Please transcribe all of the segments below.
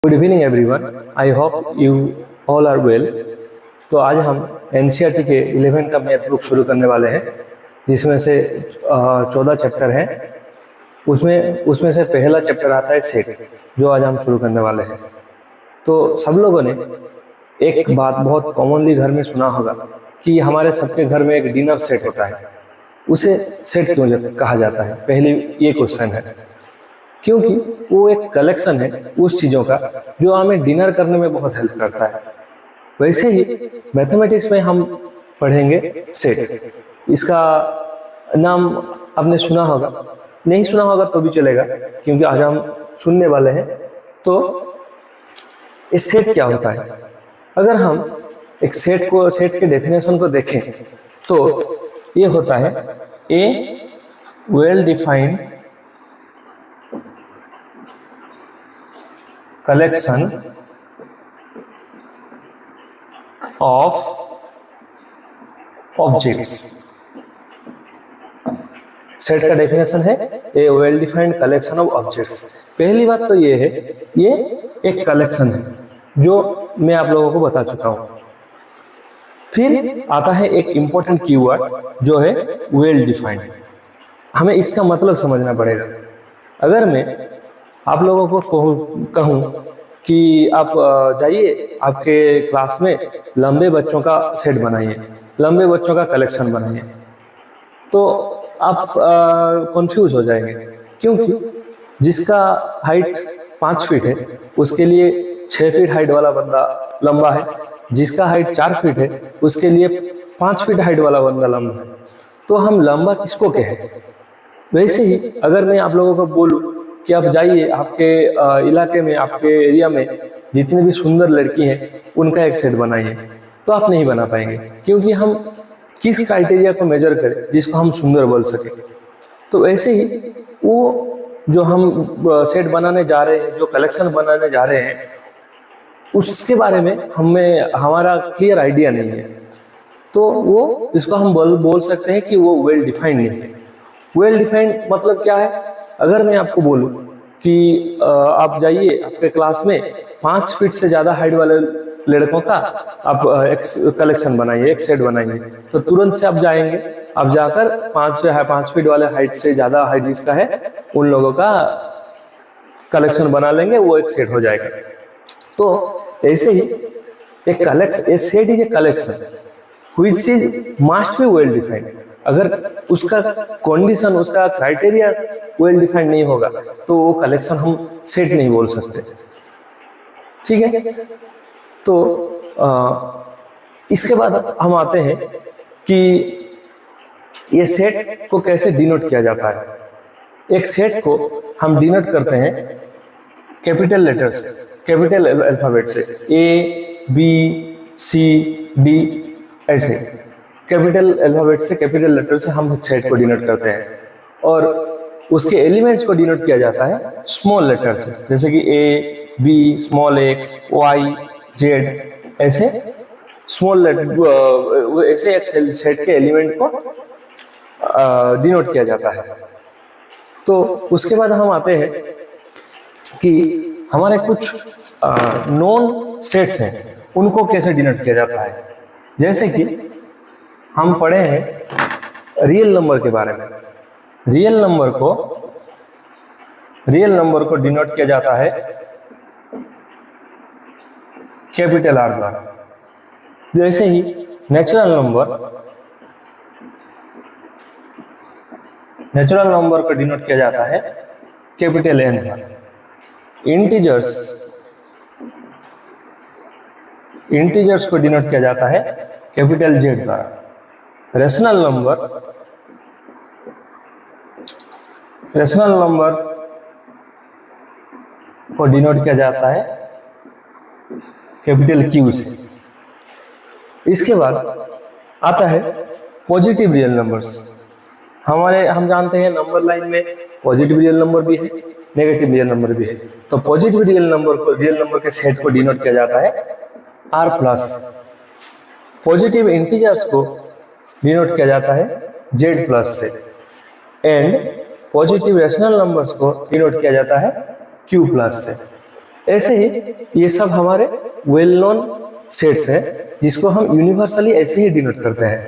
Good evening everyone, I hope you all are well. तो आज हम एनसीईआरटी के 11 का मैथ बुक शुरू करने वाले हैं, जिसमें से 14 चैप्टर हैं। उसमें से पहला चैप्टर आता है सेट, जो आज हम शुरू करने वाले हैं। तो सब लोगों ने एक बात बहुत कॉमनली घर में सुना होगा कि हमारे सबके घर में एक डिनर सेट होता है। उसे सेट क्यों कहा जाता है? पहली ये क्वेश्चन है, क्योंकि वो एक कलेक्शन है उस चीज़ों का जो हमें डिनर करने में बहुत हेल्प करता है। वैसे ही मैथमेटिक्स में हम पढ़ेंगे सेट। इसका नाम आपने सुना होगा, नहीं सुना होगा तो भी चलेगा, क्योंकि आज हम सुनने वाले हैं। तो इस सेट क्या होता है? अगर हम एक सेट के डेफिनेशन को देखें तो ये होता है a well defined collection of objects। Set का डेफिनेशन है a well defined collection of objects. पहली बात तो ये है, ये एक कलेक्शन है जो मैं आप लोगों को बता चुका हूं। फिर आता है एक इंपॉर्टेंट कीवर्ड जो है वेल डिफाइंड। हमें इसका मतलब समझना पड़ेगा। अगर मैं आप लोगों को कहूं कि आप जाइए आपके क्लास में लंबे बच्चों का सेट बनाइए, लंबे बच्चों का कलेक्शन बनाइए, तो आप कंफ्यूज हो जाएंगे, क्योंकि जिसका हाइट 5 फीट है उसके लिए 6 फीट हाइट वाला बंदा लंबा है, जिसका हाइट 4 फीट है उसके लिए 5 फीट हाइट वाला बंदा लंबा है। तो हम लंबा किसको कहें? वैसे ही अगर मैं आप लोगों को बोलूं कि आप जाइए आपके इलाके में, आपके एरिया में जितनी भी सुंदर लड़की हैं उनका एक सेट बनाइए, तो आप नहीं बना पाएंगे, क्योंकि हम किस क्राइटेरिया को मेजर करें जिसको हम सुंदर बोल सकें। तो ऐसे ही वो जो हम सेट बनाने जा रहे हैं, जो कलेक्शन बनाने जा रहे हैं, उसके बारे में हमारा क्लियर आइडिया नहीं है। तो वो इसको हम बोल सकते हैं कि वो वेल डिफाइंड नहीं है। वेल डिफाइंड मतलब क्या है? अगर मैं आपको बोलूं कि आप जाइए आपके क्लास में 5 फीट से ज़्यादा हाइट वाले लड़कों का आप एक कलेक्शन बनाइए, एक सेट बनाइए, तो तुरंत से आप जाएंगे, आप जाकर 5 फीट वाले हाइट से ज़्यादा हाइट जिसका है उन लोगों का कलेक्शन बना लेंगे, वो एक सेट हो जाएगा। तो ऐसे ही एक collection, A set is a collection which is must be well defined. अगर उसका कंडीशन, उसका क्राइटेरिया वेल डिफाइंड नहीं होगा तो वो कलेक्शन हम सेट नहीं बोल सकते। ठीक है? तो इसके बाद हम आते हैं कि ये सेट को कैसे डिनोट किया जाता है। एक सेट को हम डिनोट करते हैं कैपिटल लेटर से, कैपिटल अल्फाबेट से, ए बी सी डी, ऐसे कैपिटल अल्फाबेट से, कैपिटल लेटर से हम सेट को डिनोट करते हैं। और उसके एलिमेंट्स को डिनोट किया जाता है स्मॉल लेटर से, जैसे कि A B, small x, y, z, ऐसे स्मॉल लेटर, ऐसे एक सेट के एलिमेंट को डिनोट किया जाता है। तो उसके बाद हम आते हैं कि हमारे कुछ नॉन सेट्स हैं, उनको कैसे डिनोट किया जाता है। जैसे कि हम पढ़े हैं रियल नंबर के बारे में। रियल नंबर को डिनोट किया जाता है कैपिटल आर द्वारा। जैसे ही नेचुरल नंबर को डिनोट किया जाता है कैपिटल एन द्वारा। इंटीजर्स को डिनोट किया जाता है कैपिटल जेड द्वारा। रेशनल नंबर को डिनोट किया जाता है कैपिटल क्यू से। इसके बाद आता है पॉजिटिव रियल नंबर्स। हम जानते हैं नंबर लाइन में पॉजिटिव रियल नंबर भी है, नेगेटिव रियल नंबर भी है। तो पॉजिटिव रियल नंबर के सेट को डिनोट किया जाता है आर प्लस। पॉजिटिव इंटीजर्स को डिनोट किया जाता है जेड प्लस से। एंड पॉजिटिव रेशनल नंबर्स को डिनोट किया जाता है क्यू प्लस से। ऐसे ही ये सब हमारे वेल नोन सेट्स हैं जिसको हम यूनिवर्सली ऐसे ही डिनोट करते हैं।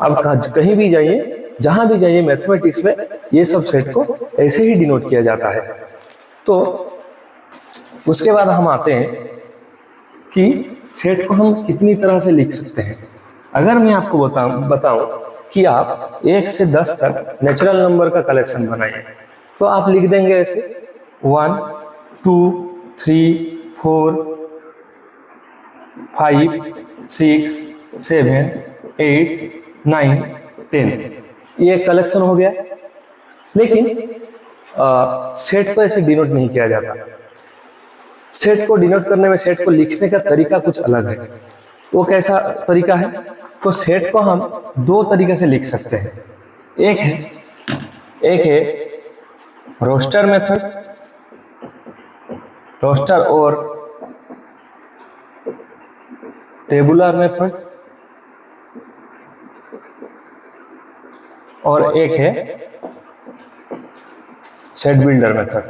अब कहीं भी जाइए, जहां भी जाइए मैथमेटिक्स में ये सब सेट को ऐसे ही डिनोट किया जाता है। तो उसके बाद हम आते हैं कि सेट को हम कितनी तरह से लिख सकते हैं। अगर मैं आपको बताऊं कि आप 1 से 10 तक नेचुरल नंबर का कलेक्शन बनाइए, तो आप लिख देंगे ऐसे 1 2 3 4 5 6 7 8 9 10, ये कलेक्शन हो गया। लेकिन सेट को ऐसे डिनोट नहीं किया जाता। सेट को डिनोट करने में, सेट को लिखने का तरीका कुछ अलग है। वो कैसा तरीका है? तो सेट को हम 2 तरीके से लिख सकते हैं। एक है रोस्टर मेथड, रोस्टर और टेबुलर मेथड, और एक है सेट बिल्डर मेथड।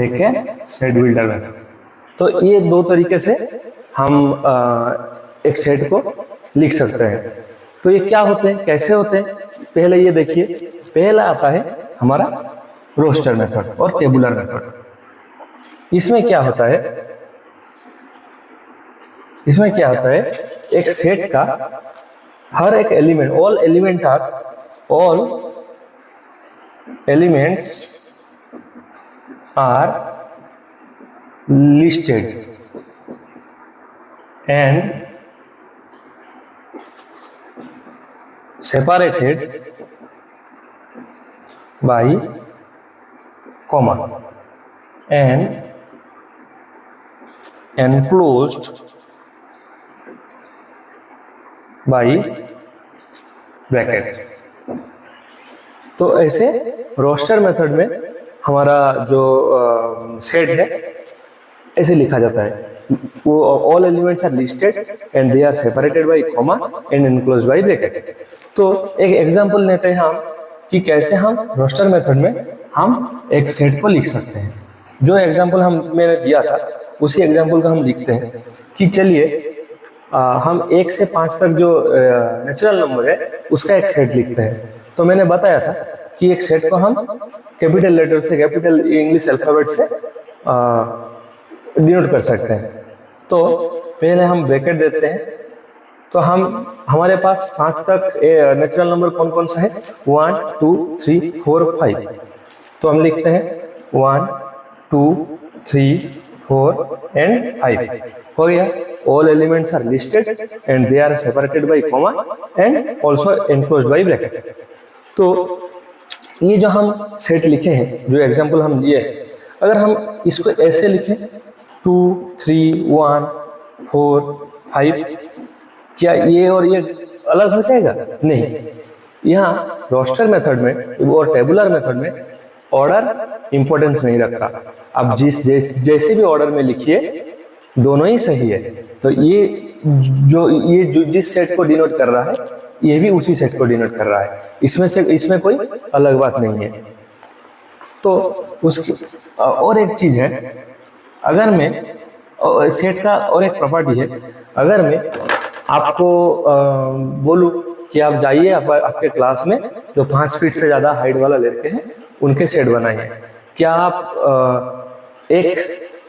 एक है सेट बिल्डर मेथड। तो ये 2 तरीके से हम एक सेट को लिख सकते हैं। तो ये क्या होते हैं, कैसे होते हैं? पहले ये देखिए, पहला आता है हमारा रोस्टर मेथड और टेबुलर मेथड। इसमें क्या होता है, एक सेट का हर एक element, all elements are listed and separated by comma and enclosed by bracket. तो ऐसे रोस्टर मेथड में हमारा जो सेट है ऐसे लिखा जाता है। वो all elements are listed and they are separated by comma and enclosed by bracket. तो एक एग्जांपल लेते हैं हम कि कैसे हम रोस्टर मेथड में हम एक सेट को लिख सकते हैं। जो एग्जांपल मैंने दिया था उसी एग्जांपल का हम लिखते हैं कि चलिए हम 1 से 5 तक जो नेचुरल नंबर है उसका एक सेट लिखते हैं। तो मैंने बताया था कि एक सेट को हम कैपिटल लेटर से, कैपिटल इंग्लिश अल्फाबेट से डिनोट कर सकते हैं। तो पहले हम ब्रैकेट देते हैं। तो हमारे पास 5 तक नेचुरल नंबर कौन कौन सा है? 1 2 3 4 5। तो हम लिखते हैं 1 2 3 4 एंड 5। हो गया। All elements are listed and they are separated by comma and also enclosed by bracket. तो ये जो हम सेट लिखे हैं, जो एग्जाम्पल हम लिए हैं, अगर हम इसको ऐसे लिखें 2 3 1 4 5, क्या ये और ये अलग हो जाएगा? नहीं। यहाँ रोस्टर मेथड में और टेबुलर मेथड में ऑर्डर इंपॉर्टेंस नहीं रखता। आप जैसे भी ऑर्डर में लिखिए दोनों ही सही है। तो ये जो जिस सेट को डिनोट कर रहा है ये भी उसी सेट को डिनोट कर रहा है। इसमें कोई अलग बात नहीं है। तो उसकी और एक चीज है, अगर मैं सेट का और एक प्रॉपर्टी है, अगर मैं आपको बोलूं कि आप जाइए आपके क्लास में जो 5 फीट से ज्यादा हाइट वाला लड़के हैं उनके सेट बनाइए, क्या आप एक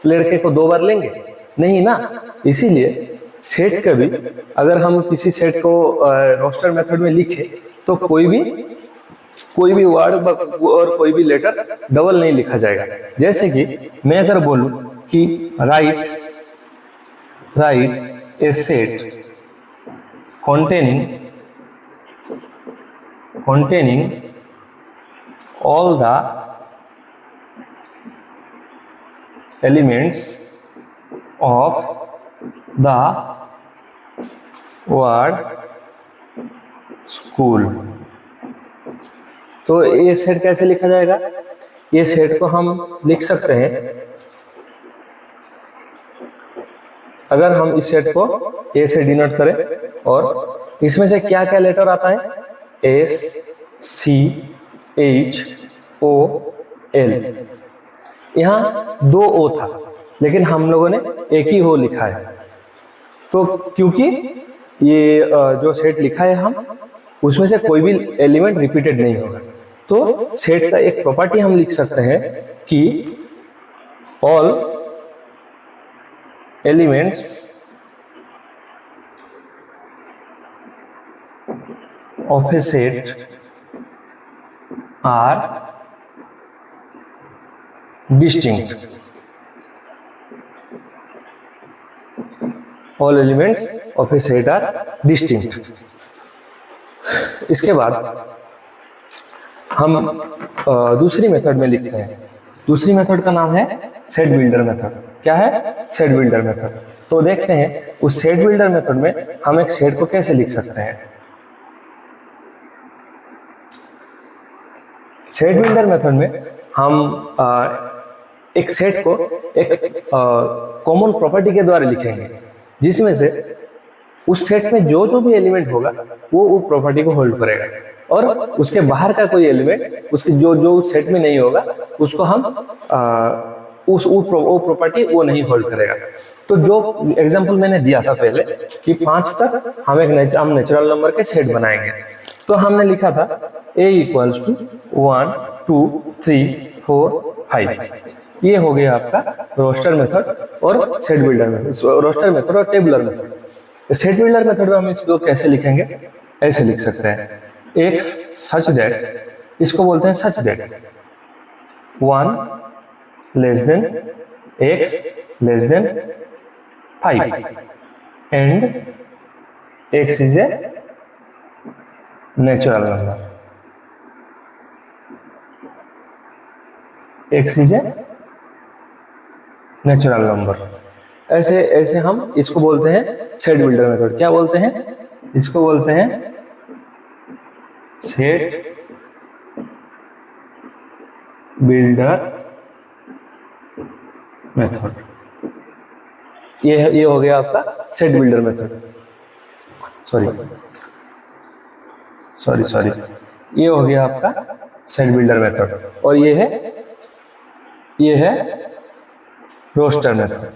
लड़के को 2 बार लेंगे? नहीं ना। इसीलिए सेट कभी, अगर हम किसी सेट को रोस्टर मेथड में लिखे तो कोई भी वर्ड और कोई भी लेटर डबल नहीं लिखा जाएगा। जैसे कि मैं अगर बोलूं कि right A set containing all the elements of the word school। तो ये सेट कैसे लिखा जाएगा? ये सेट को हम लिख सकते हैं, अगर हम इस सेट को ए से डिनोट करें और इसमें से क्या क्या लेटर आता है? S C H O L. यहाँ 2 ओ था लेकिन हम लोगों ने एक ही ओ लिखा है, तो क्योंकि ये जो सेट लिखा है हम उसमें से कोई भी एलिमेंट रिपीटेड नहीं होगा, तो सेट का एक प्रॉपर्टी हम लिख सकते हैं कि all elements of a set are distinct. All elements of a set are distinct. इसके बाद हम दूसरी मेथड में लिखते हैं। दूसरी मेथड का नाम है सेट बिल्डर मेथड। क्या है? Set builder method. तो देखते हैं उस सेट बिल्डर मेथड में हम एक सेट को कैसे लिख सकते हैं। सेट बिल्डर मेथड में हम एक सेट को एक कॉमन प्रॉपर्टी के द्वारा लिखेंगे, जिसमें से उस सेट में जो जो भी एलिमेंट होगा वो प्रॉपर्टी को होल्ड करेगा, और उसके बाहर का कोई एलिमेंट उसके जो उस सेट में नहीं होगा उसको हम वो प्रॉपर्टी वो नहीं होल्ड करेगा। तो जो एग्जांपल मैंने दिया था पहले कि 5 तक हम नेचुरल नंबर के सेट बनाएंगे, तो हमने लिखा था a = 1 2 3 4 5। ये हो गया आपका रोस्टर मेथड और set builder method, roster method और tabular method. Set builder method में हम इसको कैसे लिखेंगे? ऐसे लिख सकते हैं x सच दैट, इसको बोलते हैं such that 1 < x < 5 and x is a natural number, x is a natural number. ऐसे हम इसको बोलते हैं सेट बिल्डर मेथड। क्या बोलते हैं? इसको बोलते हैं सेट बिल्डर मेथड। ये हो गया आपका सेट बिल्डर मेथड। सॉरी ये हो गया आपका सेट बिल्डर मेथड, और ये है रोस्टर मेथड।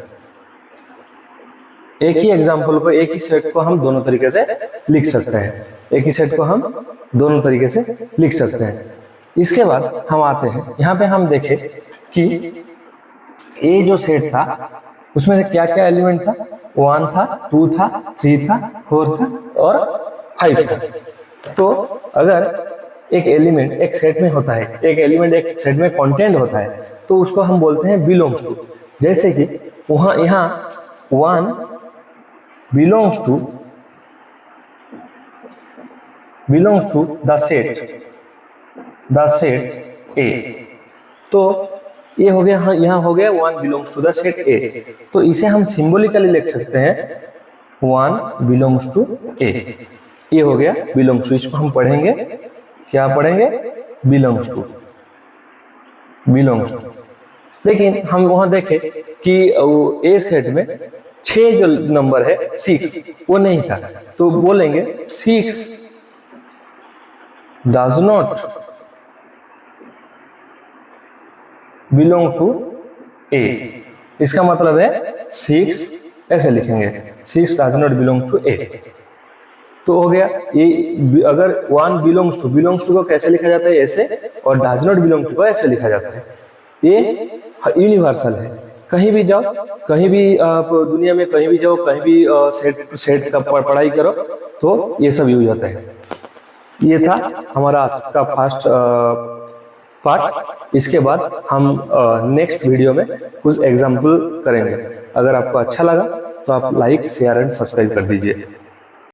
एक ही एग्जांपल को, एक ही सेट को हम दोनों तरीके से लिख सकते हैं। एक ही सेट को हम दोनों तरीके से लिख सकते हैं। इसके बाद हम आते हैं, यहाँ पे हम देखें कि ये जो सेट था उसमें से क्या क्या एलिमेंट था। 1 था, 2 था, 3 था, 4 था और 5 था। तो अगर एक एलिमेंट एक सेट में होता है, एक एलिमेंट एक सेट में कंटेंट होता है, तो उसको हम बोलते हैं बिलोंग्स टू। जैसे कि यहाँ 1 belongs to the set A। तो ये हो गया, यहाँ हो गया 1 belongs to the set A। तो इसे हम सिंबॉलिकली लिख सकते हैं 1 belongs to A। ये हो गया belongs to। इसको हम पढ़ेंगे, क्या पढ़ेंगे? belongs to। लेकिन हम वहां देखें कि ए सेट में 6 जो नंबर है 6 वो नहीं था, तो बोलेंगे 6 does not belong to A। इसका मतलब है 6 ऐसे लिखेंगे 6 does not belong to A। तो हो गया ये। अगर 1 belongs to को कैसे लिखा जाता है? ऐसे, और does not belong to को ऐसे लिखा जाता है। ये यूनिवर्सल है। कहीं भी जाओ, कहीं भी आप दुनिया में कहीं भी जाओ, कहीं भी सेट का पढ़ाई करो तो ये सब यूज होता है। ये था हमारा आज का फर्स्ट पार्ट। इसके बाद हम नेक्स्ट वीडियो में कुछ एग्जाम्पल करेंगे। अगर आपको अच्छा लगा तो आप लाइक, शेयर एंड सब्सक्राइब कर दीजिए।